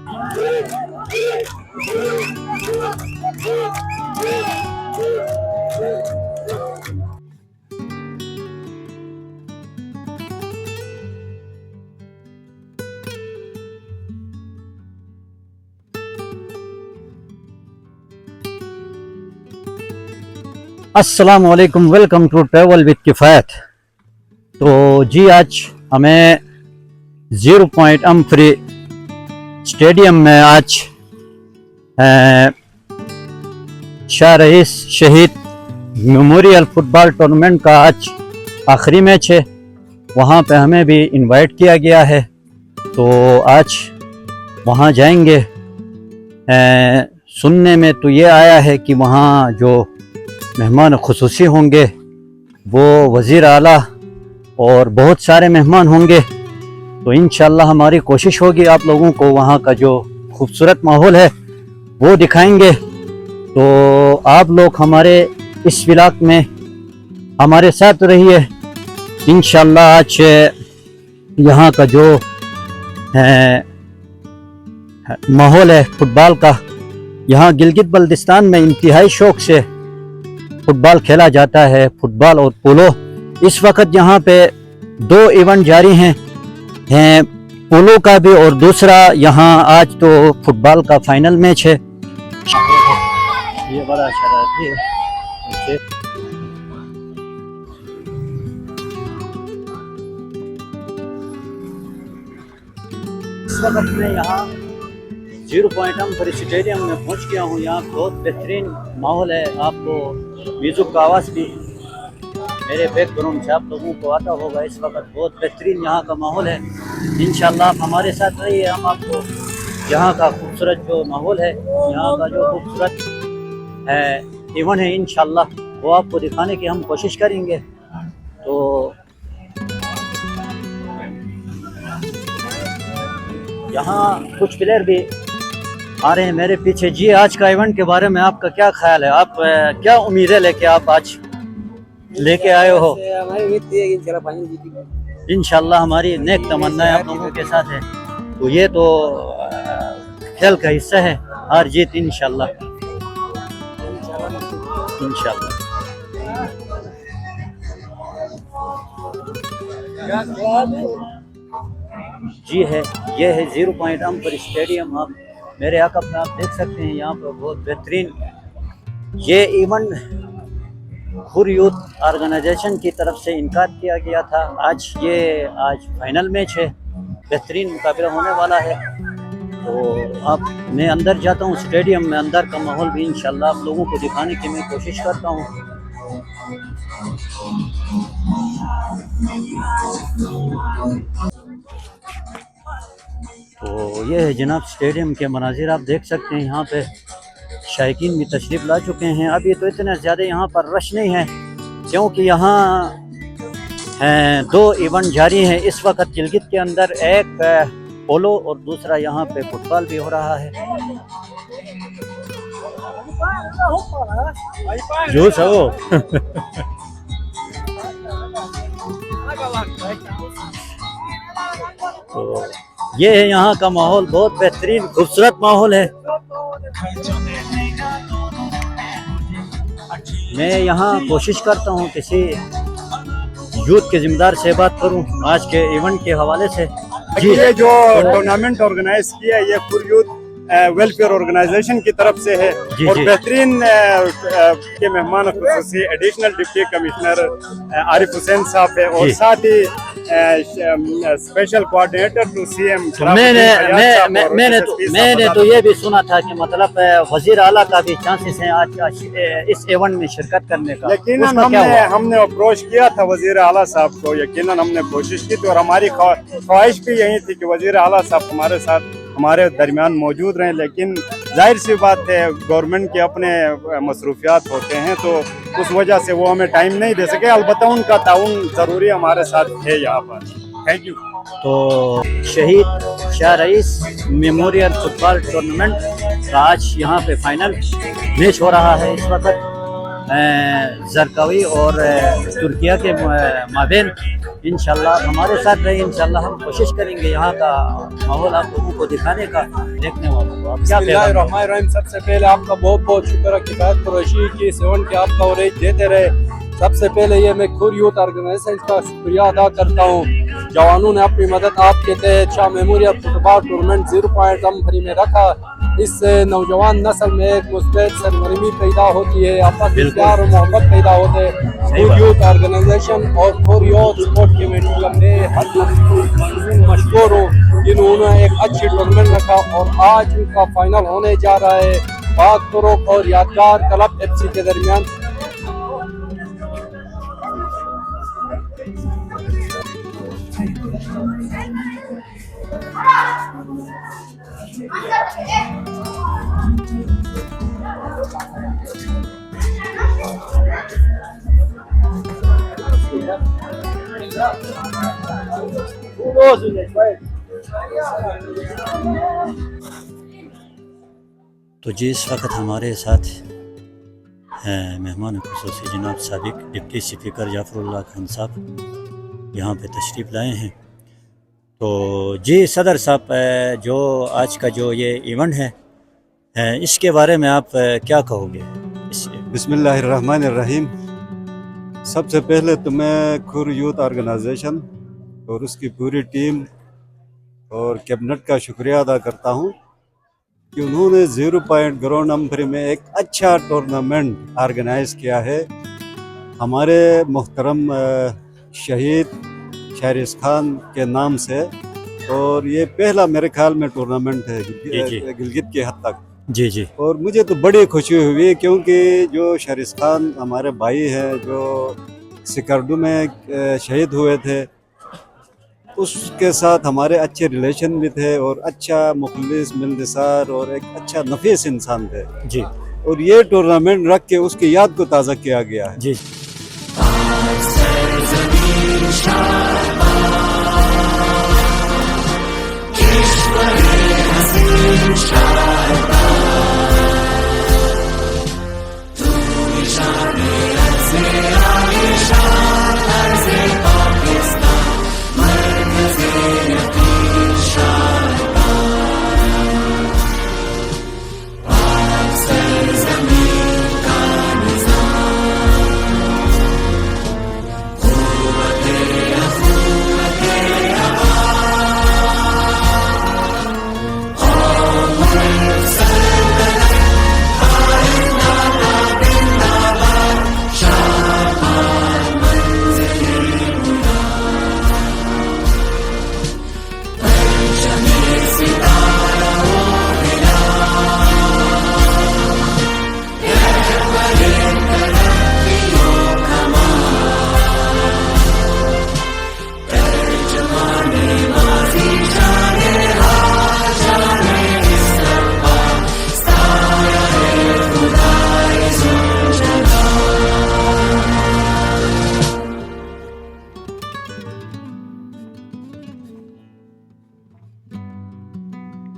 अस्सलाम वालेकुम, welcome to travel with किफ़ायत। तो जी आज हमें 0 पॉइंट अम्फ्री स्टेडियम में आज शाह रईस शहीद मेमोरियल फुटबॉल टूर्नामेंट का आज आखिरी मैच है। वहाँ पे हमें भी इनवाइट किया गया है, तो आज वहाँ जाएंगे। सुनने में तो ये आया है कि वहाँ जो मेहमान खुसूसी होंगे वो वज़ीर आला और बहुत सारे मेहमान होंगे। तो इंशाअल्लाह हमारी कोशिश होगी आप लोगों को वहाँ का जो खूबसूरत माहौल है वो दिखाएंगे। तो आप लोग हमारे इस व्लॉग में हमारे साथ रहिए। इंशाअल्लाह आज यहाँ का जो माहौल है फुटबॉल का, यहाँ गिलगित बल्तिस्तान में इंतहाई शौक से फुटबॉल खेला जाता है, फुटबॉल और पोलो। इस वक्त यहाँ पे 2 इवेंट जारी हैं, पोलो का भी और दूसरा यहाँ आज तो फुटबॉल का फाइनल मैच है। ये बड़ा शरारती है। इस वक्त मैं यहाँ 0 पॉइंट अम्फ्री स्टेडियम में पहुँच गया हूँ। यहाँ बहुत बेहतरीन माहौल है। आपको म्यूजिक का आवाज़ भी मेरे बैकग्राउंड से आप लोगों को आता होगा। इस वक्त बहुत बेहतरीन यहाँ का माहौल है। इंशाल्लाह आप हमारे साथ रहिए, हम आपको यहाँ का खूबसूरत जो माहौल है, यहाँ का जो खूबसूरत इवेंट है, इंशाल्लाह वो आपको दिखाने की हम कोशिश करेंगे। तो यहाँ कुछ प्लेयर भी आ रहे हैं मेरे पीछे। जी आज का इवेंट के बारे में आपका क्या ख्याल है? आप क्या उम्मीदें लेके आप आज लेके आए हो? हमारी उम्मीद थी कि इंशाल्लाह फाइनल जीतेंगे। इंशाल्लाह हमारी नेक तमन्नाएं आप लोगों के साथ है। तो ये तो खेल का हिस्सा है, हार जीत इंशाल्लाह इंशाल्लाह। जी है, ये है 0 पॉइंट अम्फ्री स्टेडियम। आप मेरे अकब में आप देख सकते हैं, यहाँ पर बहुत बेहतरीन ये इवेंट हुर यूथ ऑर्गेनाइजेशन की तरफ से इनकार किया गया था। आज फाइनल मैच है, बेहतरीन मुकाबला होने वाला है। तो अब मैं अंदर जाता हूँ स्टेडियम में, अंदर का माहौल भी इंशाल्लाह आप लोगों को दिखाने की मैं कोशिश करता हूँ। तो ये है जनाब स्टेडियम के मनाजिर, आप देख सकते हैं। यहाँ पे शायकीन भी तशरीफ़ ला चुके हैं। अभी तो इतना ज़्यादा यहाँ पर रश नहीं है, क्योंकि यहाँ 2 इवेंट जारी हैं इस वक्त गिलगित के अंदर। एक पोलो और दूसरा यहाँ पे फुटबॉल भी हो रहा है। जो सो तो ये है यहाँ का माहौल, बहुत बेहतरीन खूबसूरत माहौल है। मैं यहाँ कोशिश करता हूँ किसी यूथ के जिम्मेदार से बात करूँ आज के इवेंट के हवाले से। जी ये जो टूर्नामेंट ऑर्गेनाइज किया है ये फुर यूथ वेलफेयर ऑर्गेनाइजेशन की तरफ से है। और बेहतरीन के मेहमान खुसूसी additional deputy commissioner Arif Hussain साहब है, और साथ ही स्पेशल कोऑर्डिनेटर टू सीएम। मैंने तो ये भी सुना था कि मतलब वजीर आला का भी चांसेस हैं आज इस इवेंट में शिरकत करने का। यकीनन हमने अप्रोच किया था वजीर आला साहब को, यकीनन हमने कोशिश की थी, और हमारी ख्वाहिश भी यही थी कि वजीर आला साहब हमारे साथ हमारे दरमियान मौजूद रहें। लेकिन जाहिर सी बात है गवर्नमेंट के अपने मसरूफियात होते हैं, तो उस वजह से वो हमें टाइम नहीं दे सके। अलबत्ता उनका ताउन ज़रूरी हमारे साथ है यहाँ पर। Thank you. तो शहीद Shah rice memorial football tournament का आज यहाँ पे फाइनल मैच हो रहा है इस वक्त। जरकावी और तुर्किया के माबेन इंशाल्लाह हमारे साथ रहे। इंशाल्लाह हम कोशिश करेंगे यहाँ का माहौल आप लोगों को दिखाने का, देखने वालों को। आप क्या बिस्मिल्लाहिर्रहमानिर्रहीम। सबसे पहले आपका बहुत बहुत शुक्र किफायत कुरैशी की सेवन के आप कवरेज देते रहे। सबसे पहले ये मैं खुर यूथ ऑर्गेनाइजेशन का शुक्रिया अदा करता हूँ। जवानों ने अपनी मदद आपके तहत Shah memorial football tournament 0 point अम्फरी में रखा। इससे नौजवान नस्ल में एक मुस्बत सरगर्मी पैदा होती है, आपस में प्यार और मोहब्बत पैदा होते हैं। खुर यूथ ऑर्गेनाइजेशन और खुर यूथ स्पोर्ट कमेटी का मैं हद मशहूर हूँ। इन्होंने एक अच्छी टूर्नामेंट रखा और आज उनका फाइनल होने जा रहा है पाक तुरुक और यादगार क्लब FC के दरमियान। तो जी इस वक्त हमारे साथ मेहमान खुसूसी जनाब साबिक डिप्टी स्पीकर जाफरुल्लाह खान साहब यहाँ पे तशरीफ़ लाए हैं। तो जी सदर साहब, जो आज का जो ये इवेंट है इसके बारे में आप क्या कहोगे? बिस्मिल्लाहिर्रहमानिर्रहीम। सबसे पहले तो मैं खुर यूथ ऑर्गेनाइजेशन और उसकी पूरी टीम और कैबिनेट का शुक्रिया अदा करता हूँ कि उन्होंने 0 पॉइंट ग्राउंड अम्फरी में एक अच्छा टूर्नामेंट ऑर्गेनाइज किया है। हमारे मोहतरम शहीद शारिस खान के नाम से, और ये पहला मेरे ख्याल में टूर्नामेंट है गिलगित के हद तक। जी जी। और मुझे तो बड़ी खुशी हुई क्योंकि जो शारिस खान हमारे भाई हैं जो सिकरडू में शहीद हुए थे, उसके साथ हमारे अच्छे रिलेशन भी थे और अच्छा मुखलिस मिलनसार और एक अच्छा नफीस इंसान थे जी। और ये टूर्नामेंट रख के उसकी याद को ताज़ा किया गया है। जी।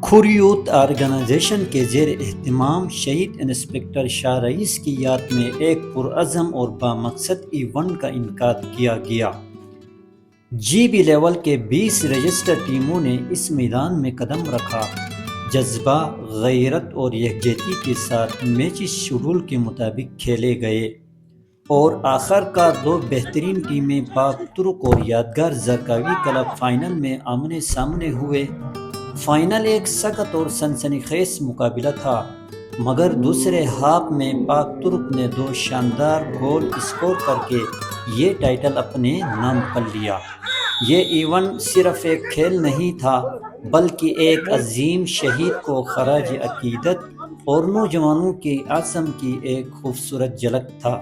खुर यूथ ऑर्गेनाइजेशन के ज़ेर एहतमाम शहीद इंस्पेक्टर शाह रईस की याद में एक पुरअज़म और बामकसद इवेंट का इनकाद किया गया। GB लेवल के 20 रजिस्टर टीमों ने इस मैदान में कदम रखा। जज्बा, गैरत और यकजहती के साथ मैचेस शेड्यूल के मुताबिक खेले गए और आखिरकार 2 बेहतरीन टीमें पाक तुर्क और यादगार जरकावी क्लब फाइनल में आमने सामने हुए। फाइनल एक सख्त और सनसनीखेज मुकाबला था, मगर दूसरे हाफ में पाक तुर्क ने 2 शानदार गोल स्कोर करके ये टाइटल अपने नाम कर लिया। ये इवेंट सिर्फ एक खेल नहीं था, बल्कि एक अजीम शहीद को खराज अकीदत और नौजवानों के आज़म की एक खूबसूरत झलक था।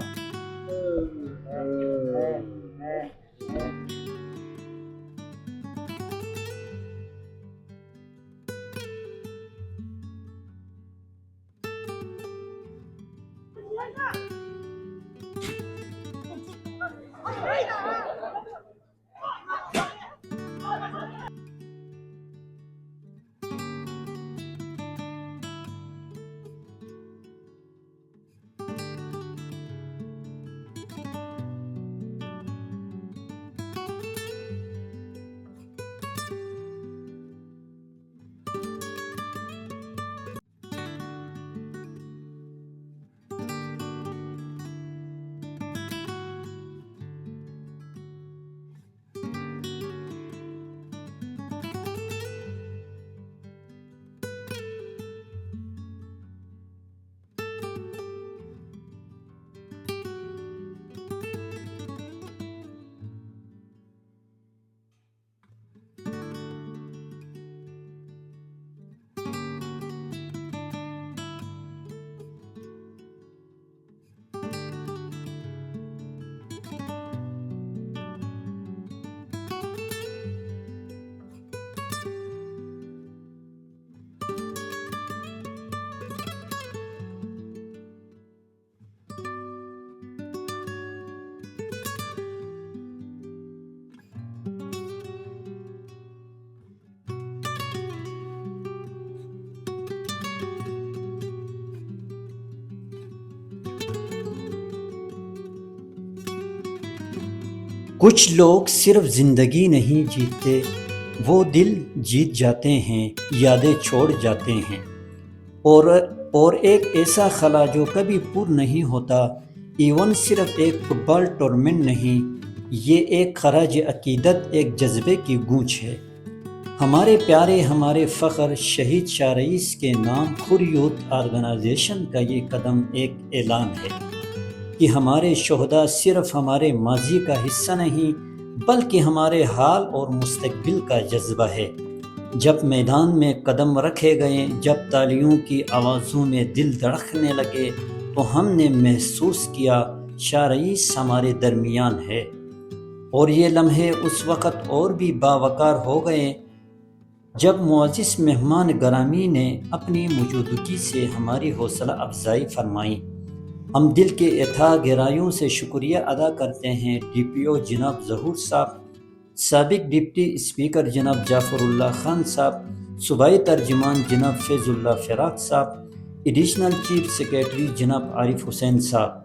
कुछ लोग सिर्फ जिंदगी नहीं जीते, वो दिल जीत जाते हैं, यादें छोड़ जाते हैं। और एक ऐसा खला जो कभी पूर्ण नहीं होता, इवन सिर्फ एक फुटबॉल टूर्नामेंट नहीं, ये एक खराज अकीदत, एक जज्बे की गूंज है। हमारे प्यारे, हमारे फ़ख्र शहीद शाह रईस के नाम खुर यूथ ऑर्गेनाइजेशन का ये कदम एक ऐलान है कि हमारे शोहदा सिर्फ हमारे माजी का हिस्सा नहीं, बल्कि हमारे हाल और मुस्तकबिल का जज्बा है। जब मैदान में कदम रखे गए, जब तालियों की आवाज़ों में दिल धड़कने लगे, तो हमने महसूस किया शाह रईस हमारे दरमियान है। और ये लम्हे उस वक़्त और भी बावकार हो गए जब मुअज़्ज़िज़ मेहमान ग्रामी ने अपनी मौजूदगी से हमारी हौसला अफजाई फरमाई। हम दिल के एथा गहराइयों से शुक्रिया अदा करते हैं DPO जनाब ज़हूर साहब, साबिक डिप्टी स्पीकर जनाब जाफरुल्लाह खान साहब, सूबाई तर्जुमान जनाब फैज़ुल्लाह फ़राक साहब, एडिशनल चीफ सेक्रेटरी जनाब आरिफ हुसैन साहब।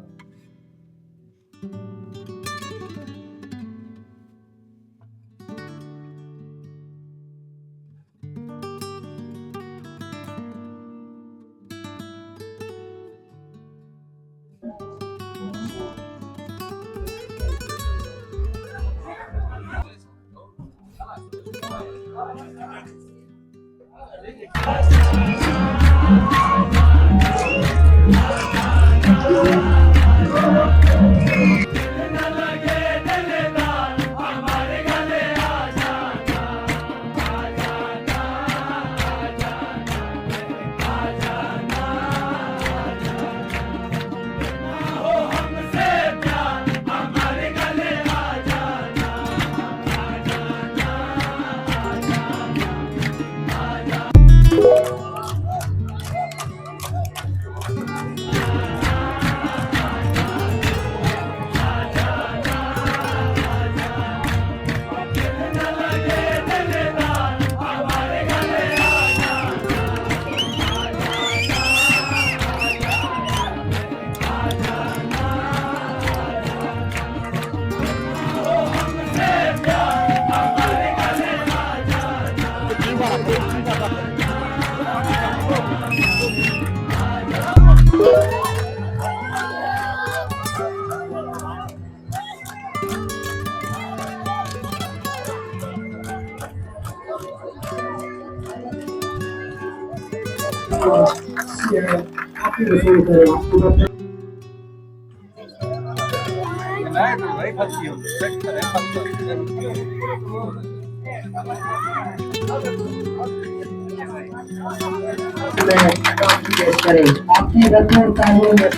आपकी रत्न तालियों में